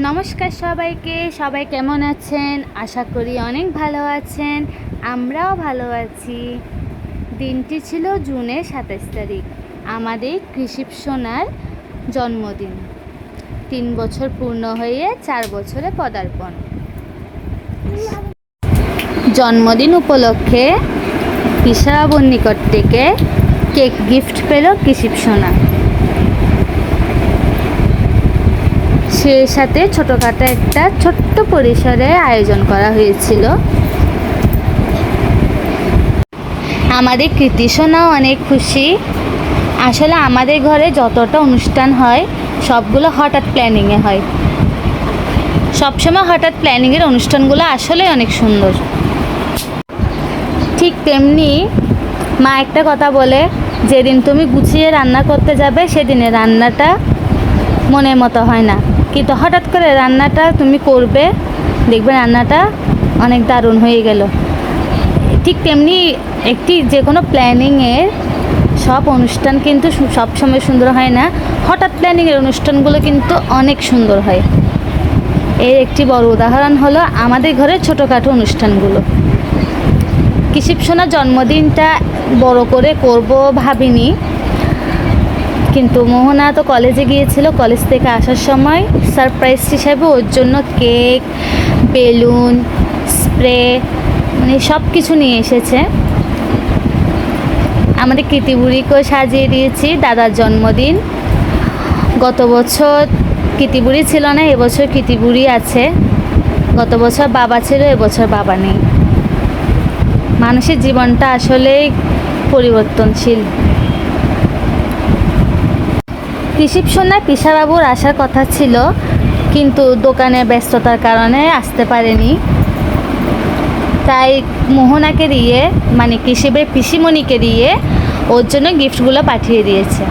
নমস্কার সবাইকে। সবাই কেমন আছেন? আশা করি অনেক ভালো আছেন। আমরাও ভালো আছি। দিনটি ছিল জুনের 27 তারিখ, আমাদের কৃষিপ সোনার জন্মদিন। 3 বছর পূর্ণ হয়ে 4 বছরে পদার্পণ। জন্মদিন উপলক্ষে পিসাবুর নিকট থেকে কেক গিফট পেল কৃষিপ সোনা। সেই সাথে ছোটোখাটো একটা ছোট্ট পরিসরে আয়োজন করা হয়েছিল। আমাদের কৃতি সোনাও অনেক খুশি। আসলে আমাদের ঘরে যতটা অনুষ্ঠান হয় সবগুলো হঠাৎ প্ল্যানিংয়ে হয়। সবসময় হঠাৎ প্ল্যানিংয়ের অনুষ্ঠানগুলো আসলে অনেক সুন্দর। ঠিক তেমনি মা একটা কথা বলে, যেদিন তুমি গুছিয়ে রান্না করতে যাবে সেদিনে রান্নাটা মনের মতো হয় না, কিন্তু হঠাৎ করে রান্নাটা তুমি করবে, দেখবে রান্নাটা অনেক দারুণ হয়ে গেল। ঠিক তেমনি একটি যে কোনো প্ল্যানিংয়ের সব অনুষ্ঠান কিন্তু সবসময় সুন্দর হয় না, হঠাৎ প্ল্যানিংয়ের অনুষ্ঠানগুলো কিন্তু অনেক সুন্দর হয়। এর একটি বড় উদাহরণ হলো আমাদের ঘরের ছোটোখাটো অনুষ্ঠানগুলো। কৃষিপ সোনার জন্মদিনটা বড় করে করব ভাবিনি, কিন্তু মোহনা তো কলেজে গিয়েছিল। কলেজ থেকে আসার সময় সারপ্রাইজ হিসাবে ওর জন্য কেক, বেলুন, স্প্রে মানে সব কিছু নিয়ে এসেছে। আমাদের কৃতিবুড়িকেও সাজিয়ে দিয়েছি। দাদার জন্মদিন, গত বছর কৃতিবুড়ি ছিল না, এবছর কৃতিবুড়ি আছে। গত বছর বাবা ছিল, এবছর বাবা নেই। মানুষের জীবনটা আসলেই পরিবর্তনশীল। কৃষিপ সোনায় পিসাবাবুর আসার কথা ছিল, কিন্তু দোকানে ব্যস্ততার কারণে আসতে পারেনি। তাই মোহনাকে দিয়ে, মানে কৃষিপের পিসিমণিকে দিয়ে ওর জন্য গিফটগুলো পাঠিয়ে দিয়েছে।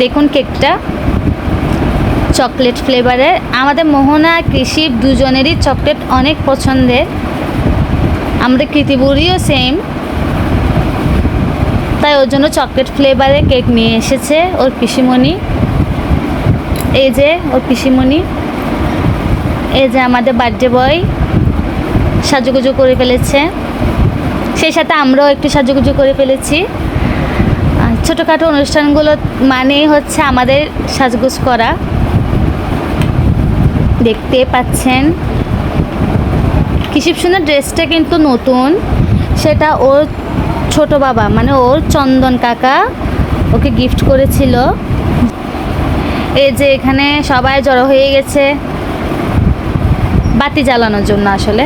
দেখুন কেকটা চকলেট ফ্লেভারের। আমাদের মোহনা আর কৃষিপ দুজনেরই চকলেট অনেক পছন্দের। আমাদের কৃতিবুড়িও সেম, তাই ওর জন্য চকলেট ফ্লেভারের কেক নিয়ে এসেছে ওর পিসিমণি। এই যে ওর পিসিমণি, এই যে আমাদের বার্থডে বয় সাজুগুজু করে ফেলেছে। সেই সাথে আমরাও একটু সাজুগুজু করে ফেলেছি। ছোটোখাটো অনুষ্ঠানগুলো মানেই হচ্ছে আমাদের সাজগোজ করা। দেখতে পাচ্ছেন কৃষিপ সোনার ড্রেসটা কিন্তু নতুন। সেটা ওর ছোট বাবা, মানে ওর চন্দন কাকা ওকে গিফট করেছিল। এই যে এখানে সবাই জড়ো হয়ে গেছে বাতি জ্বালানোর জন্য আসলে,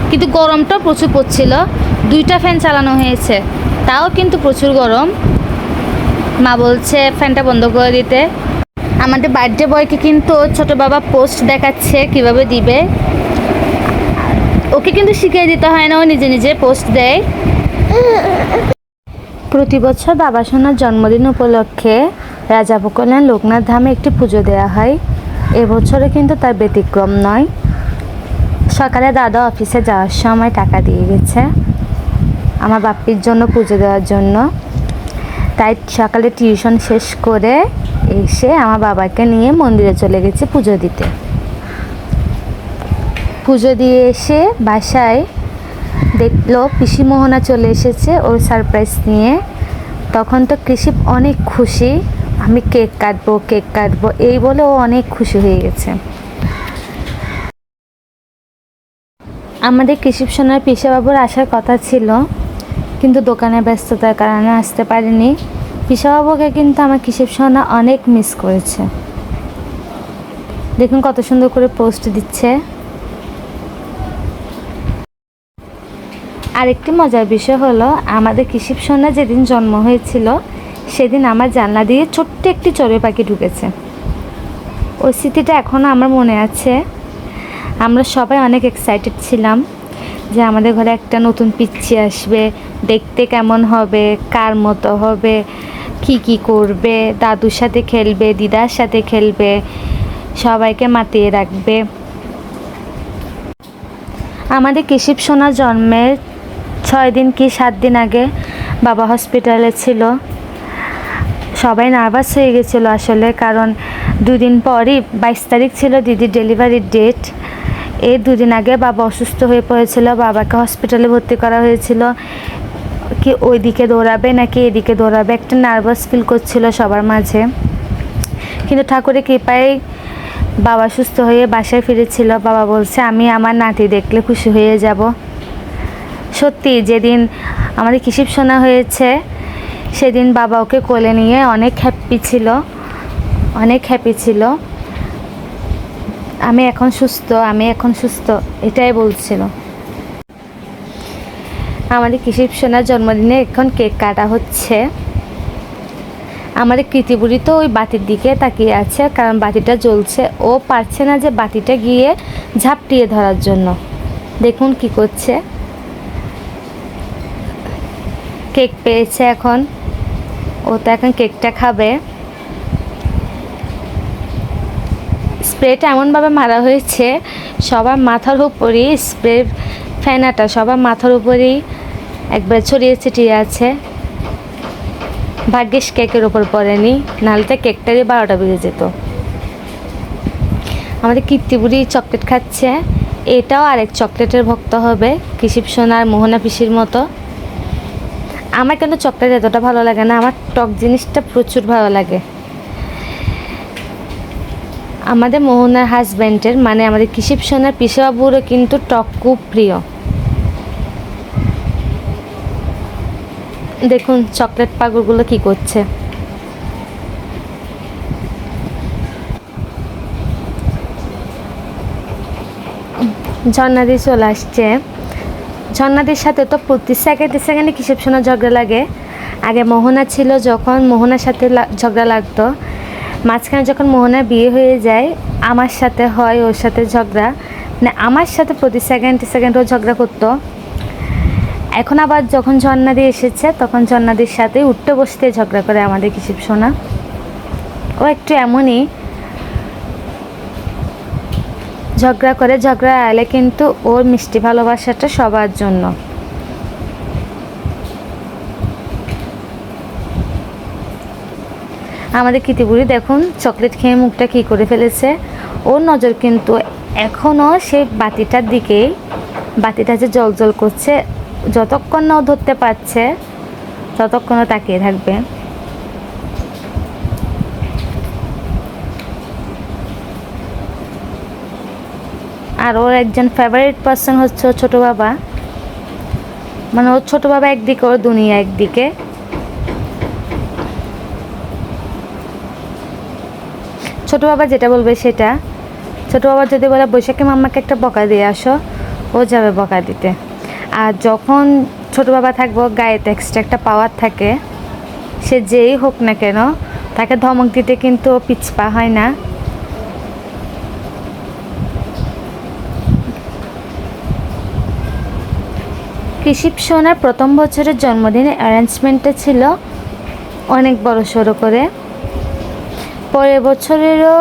কিন্তু গরমটা প্রচুর পড়ছিল। 2টা ফ্যান চালানো হয়েছে, তাও কিন্তু প্রচুর গরম। মা বলছে ফ্যানটা বন্ধ করে দিতে। আমাদের বার্থডে বয়কে কিন্তু ছোট বাবা পোস্ট দেখাচ্ছে কিভাবে দিবে। ওকে কিন্তু শিখিয়ে দিতে হয় না, ও নিজে নিজে পোস্ট দেয়। প্রতি বছর বাবা সোনার জন্মদিন উপলক্ষে রাজাপুর লোকনাথ ধামে একটি পুজো দেওয়া হয়। এবছরে কিন্তু তার ব্যতিক্রম নয়। সকালে দাদা অফিসে যাওয়ার সময় টাকা দিয়ে গেছে আমার বাপ্পির জন্য পুজো দেওয়ার জন্য। তাই সকালে টিউশন শেষ করে এসে আমার বাবাকে নিয়ে মন্দিরে চলে গেছে পুজো দিতে। পুজো দিয়ে এসে বাসায় দেখলো পিসি মোহনা চলে এসেছে ওর সারপ্রাইজ নিয়ে। তখন তো কৃষিপ অনেক খুশি, আমি কেক কাটবো এই বলে ও অনেক খুশি হয়ে গেছে। আমাদের কৃষিপ সোনার পিসাবাবুর আসার কথা ছিল, কিন্তু দোকানে ব্যস্ততার কারণে আসতে পারেনি। পিসাবাবুকে কিন্তু আমার কৃষিপ সোনা অনেক মিস করেছে। দেখুন কত সুন্দর করে পোস্ট দিচ্ছে। আরেকটি মজার বিষয় হলো, আমাদের কৃষিপ সোনা যেদিন জন্ম হয়েছিল সেদিন আমার জানলা দিয়ে ছোট্ট একটি চড়ুই পাখি ঢুকেছে। ওই স্মৃতিটা এখনও আমার মনে আছে। আমরা সবাই অনেক এক্সাইটেড ছিলাম যে আমাদের ঘরে একটা নতুন পিচ্চি আসবে, দেখতে কেমন হবে, কার মতো হবে, কি করবে, দাদুর সাথে খেলবে, দিদার সাথে খেলবে, সবাইকে মাতিয়ে রাখবে। আমাদের কৃষিপ সোনার জন্মের 6 দিন কি 7 দিন আগে বাবা হসপিটালে ছিল। সবাই নার্ভাস হয়ে গেছিলো আসলে, কারণ 2 দিন পরই 22 তারিখ ছিল দিদির ডেলিভারির ডেট। এই 2 দিন আগে বাবা অসুস্থ হয়ে পড়েছিল, বাবাকে হসপিটালে ভর্তি করা হয়েছিল। কি ওইদিকে দৌড়াবে নাকি এদিকে দৌড়াবে, একটা নার্ভাস ফিল করছিল সবার মাঝে। কিন্তু ঠাকুরের কৃপায় বাবা সুস্থ হয়ে বাসায় ফিরেছিল। বাবা বলছে আমি আমার নাতি দেখলে খুশি হয়ে যাব। সত্যি যেদিন আমাদের কিশিপ শোনা হয়েছে সেদিন বাবা ওকে কোলে নিয়ে অনেক হ্যাপি ছিল, অনেক হ্যাপি ছিল। আমি এখন সুস্থ এটাই বলছিল। আমাদের কিশিপ সোনার জন্মদিনে এখন কেক কাটা হচ্ছে। আমাদের কৃতিবুড়ি তো ওই বাতির দিকে তাকিয়ে আছে, কারণ বাতিটা জ্বলছে। ও পারছে না যে বাতিটা গিয়ে ঝাপটিয়ে ধরার জন্য। দেখুন কি করছে। কেক পেয়েছে এখন, ও তো এখন কেকটা খাবে। স্প্রেটা এমনভাবে মারা হয়েছে সবার মাথার উপরেই, স্প্রে ফেনাটা সবার মাথার উপরেই একবার ছড়িয়ে ছিটিয়ে আছে। ভাগ্যিস কেকের ওপর পড়েনি, নাহলে তো কেকটারই 12টা বেজে যেত। আমাদের কীর্তিবুড়ি চকলেট খাচ্ছে। এটাও আরেক চকলেটের ভক্ত হবে, কিশিপ সোনার মোহনা পিসির মতো। আমার কিন্তু চকলেট এতটা ভালো লাগে না, আমার টক জিনিসটা প্রচুর ভালো লাগে। আমাদের মোহনার হাজব্যান্ডের মানে আমাদের কিশিপ সোনার পিসিবাবুরও কিন্তু টক খুব প্রিয়। দেখুন চকলেট পাগলগুলো কি করছে। ঝর্ণাদি চলে আসছে। ঝর্ণাদির সাথে তো প্রতি সেকেন্ডে কিশিপ সোনার ঝগড়া লাগে। আগে মোহনা ছিল, যখন মোহনার সাথে ঝগড়া লাগতো। মাঝখানে যখন মোহনার বিয়ে হয়ে যায় আমার সাথে হয় ওর সাথে ঝগড়া, মানে আমার সাথে প্রতি সেকেন্ড ও ঝগড়া করতো। এখন আবার যখন ঝর্ণাদি এসেছে তখন ঝর্ণাদির সাথে উঠতে বসতে ঝগড়া করে আমাদের কিশিপ সোনা। ও একটু এমনই, ঝগড়া করে, ঝগড়া এলে কিন্তু ওর মিষ্টি ভালোবাসাটা সবার জন্য। আমাদের কৃতিবুড়ি দেখুন চকলেট খেয়ে মুখটা কী করে ফেলেছে। ওর নজর কিন্তু এখনও সেই বাতিটার দিকেই, বাতিটা যে জল করছে, যতক্ষণ না ধরতে পারছে ততক্ষণও তাকিয়ে থাকবে। আর ওর একজন ফেভারিট পার্সন হচ্ছে ওর ছোটো বাবা। মানে ওর ছোটো বাবা একদিকে, ওর দুনিয়া একদিকে। ছোটো বাবা যেটা বলবে সেটা। ছোটো বাবা যদি বলে বৈশাখী মাম্মাকে একটা বকা দিয়ে আসো, ও যাবে বকা দিতে। আর যখন ছোটো বাবা থাকবো গায়ে এক্সট্রা একটা পাওয়ার থাকে, সে যেই হোক না কেন তাকে ধমক দিতে কিন্তু পিছপা হয় না। কিশিপ সোনার প্রথম বছরের জন্মদিনের অ্যারেঞ্জমেন্টটা ছিল অনেক বড় সড়ো করে। পরের বছরেরও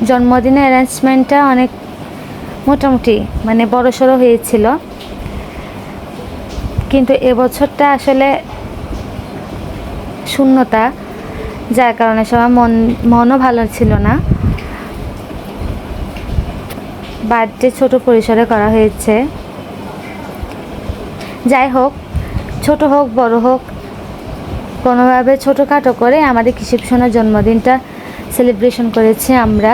জন্মদিনের অ্যারেঞ্জমেন্টটা অনেক মোটামুটি মানে বড় সড়ো হয়েছিল, কিন্তু এবছরটা আসলে শূন্যতা, যার কারণে সবার মনও ভালো ছিল না। বার্থডে ছোট পরিসরে করা হয়েছে। যাই হোক, ছোট হোক বড় হোক, কোনোভাবে ছোটোখাটো করে আমাদের কিশিপ সোনার জন্মদিনটা সেলিব্রেশন করেছি আমরা।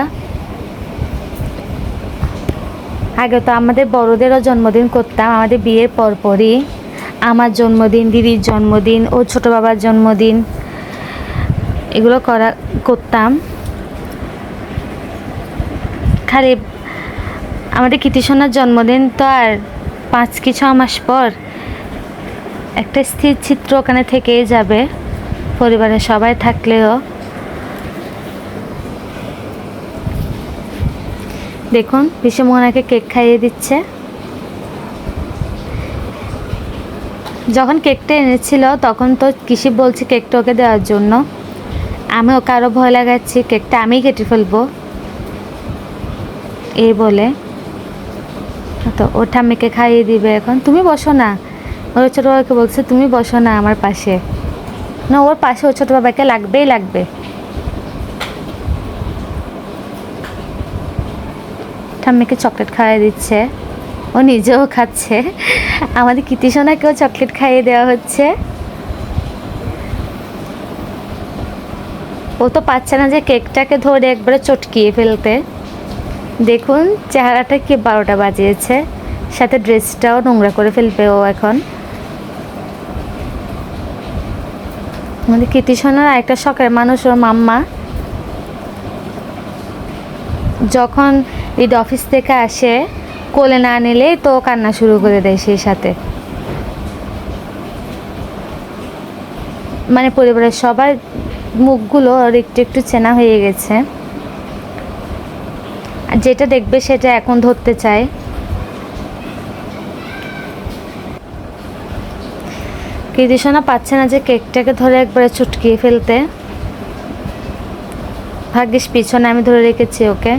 আগে তো আমাদের বড়দেরও জন্মদিন করতাম, আমাদের বিয়ের পরপরই আমার জন্মদিন, দিদির জন্মদিন, ও ছোটো বাবার জন্মদিন, এগুলো করতাম। খালি আমাদের কৃতিসোনার জন্মদিন তো আর 5 কি 6 মাস পর একটা স্থির চিত্র ওখানে থেকেই যাবে, পরিবারের সবাই থাকলেও। দেখুন পিসি মোহনাকে কেক খাইয়ে দিচ্ছে। যখন কেকটা এনেছিল তখন তো কিশিপ বলছে কেকটা ওকে দেওয়ার জন্য। আমি ওকে আরও ভয় লাগাচ্ছি, কেকটা আমিই কেটে ফেলবো এই বলে। তো ওর ঠাম্মিকে খাইয়ে দিবে এখন। তুমি বসো না, ওর ছোটো বাবাকে বলছে তুমি বসো না আমার পাশে। না, ওর পাশে ওর ছোটো বাবাকে লাগবেই লাগবে। ঠাম্মিকে চকলেট খাইয়ে দিচ্ছে, ও নিজেও খাচ্ছে। আমাদের কৃতিসোনাকেও চকলেট খাইয়ে দেওয়া হচ্ছে। ও তো পাচ্ছে না যে কেকটাকে ধরে একবারে চটকিয়ে ফেলতে। দেখুন চেহারাটা কি 12টা বাজিয়েছে, সাথে ড্রেসটাও নোংরা করে ফেলবে ও এখন। আমাদের কৃতিসোনার আরেকটা শখের মানুষ ওর মাম্মা। যখন ঈদ অফিস থেকে আসে কোলে না নিলেই তো কান্না শুরু করে দেয় সেই সাথে। মানে পরিবারের সবার মুখগুলো ওর একটু একটু চেনা হয়ে গেছে, আর যেটা দেখবে সেটা এখন ধরতে চায়। কৃতিসোনা পাচ্ছে না যে কেকটাকে ধরে একবারে চটকিয়ে ফেলতে। ভাগ্যিস পিছনে আমি ধরে রেখেছি ওকে,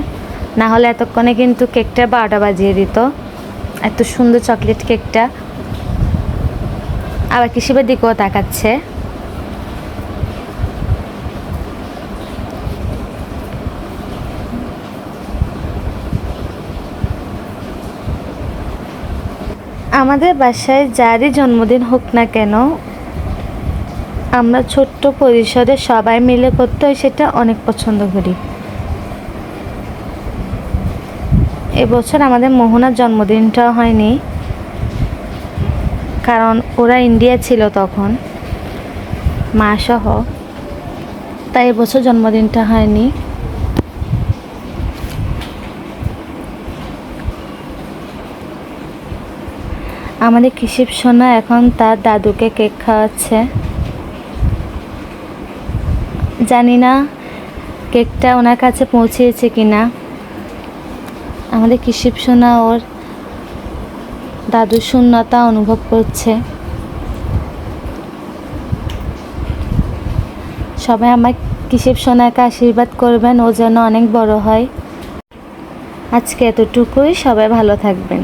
না হলে এতক্ষণে কিন্তু কেকটা 12টা বাজিয়ে দিত। এত সুন্দর চকলেট কেকটা। আবার কিসিবের দিকেও তাকাচ্ছে। আমাদের বাসায় যারই জন্মদিন হোক না কেন, আমরা ছোট্ট পরিসরে সবাই মিলে করতে হয়, সেটা অনেক পছন্দ করি। এবছর আমাদের মোহনার জন্মদিনটাও হয়নি, কারণ ওরা ইন্ডিয়া ছিল তখন মা সহ, তাই এবছর জন্মদিনটা হয়নি। আমাদের কিসিব সোনা এখন তার দাদুকে কেক খাওয়াচ্ছে। জানি না কেকটা ওনার কাছে পৌঁছেছে কিনা। আমাদের কিসিব সোনা ওর দাদুর শূন্যতা অনুভব করছে। সবাই আমার কিসিব সোনাকে আশীর্বাদ করবেন, ও যেন অনেক বড় হয়। আজকে এতটুকুই, সবাই ভালো থাকবেন।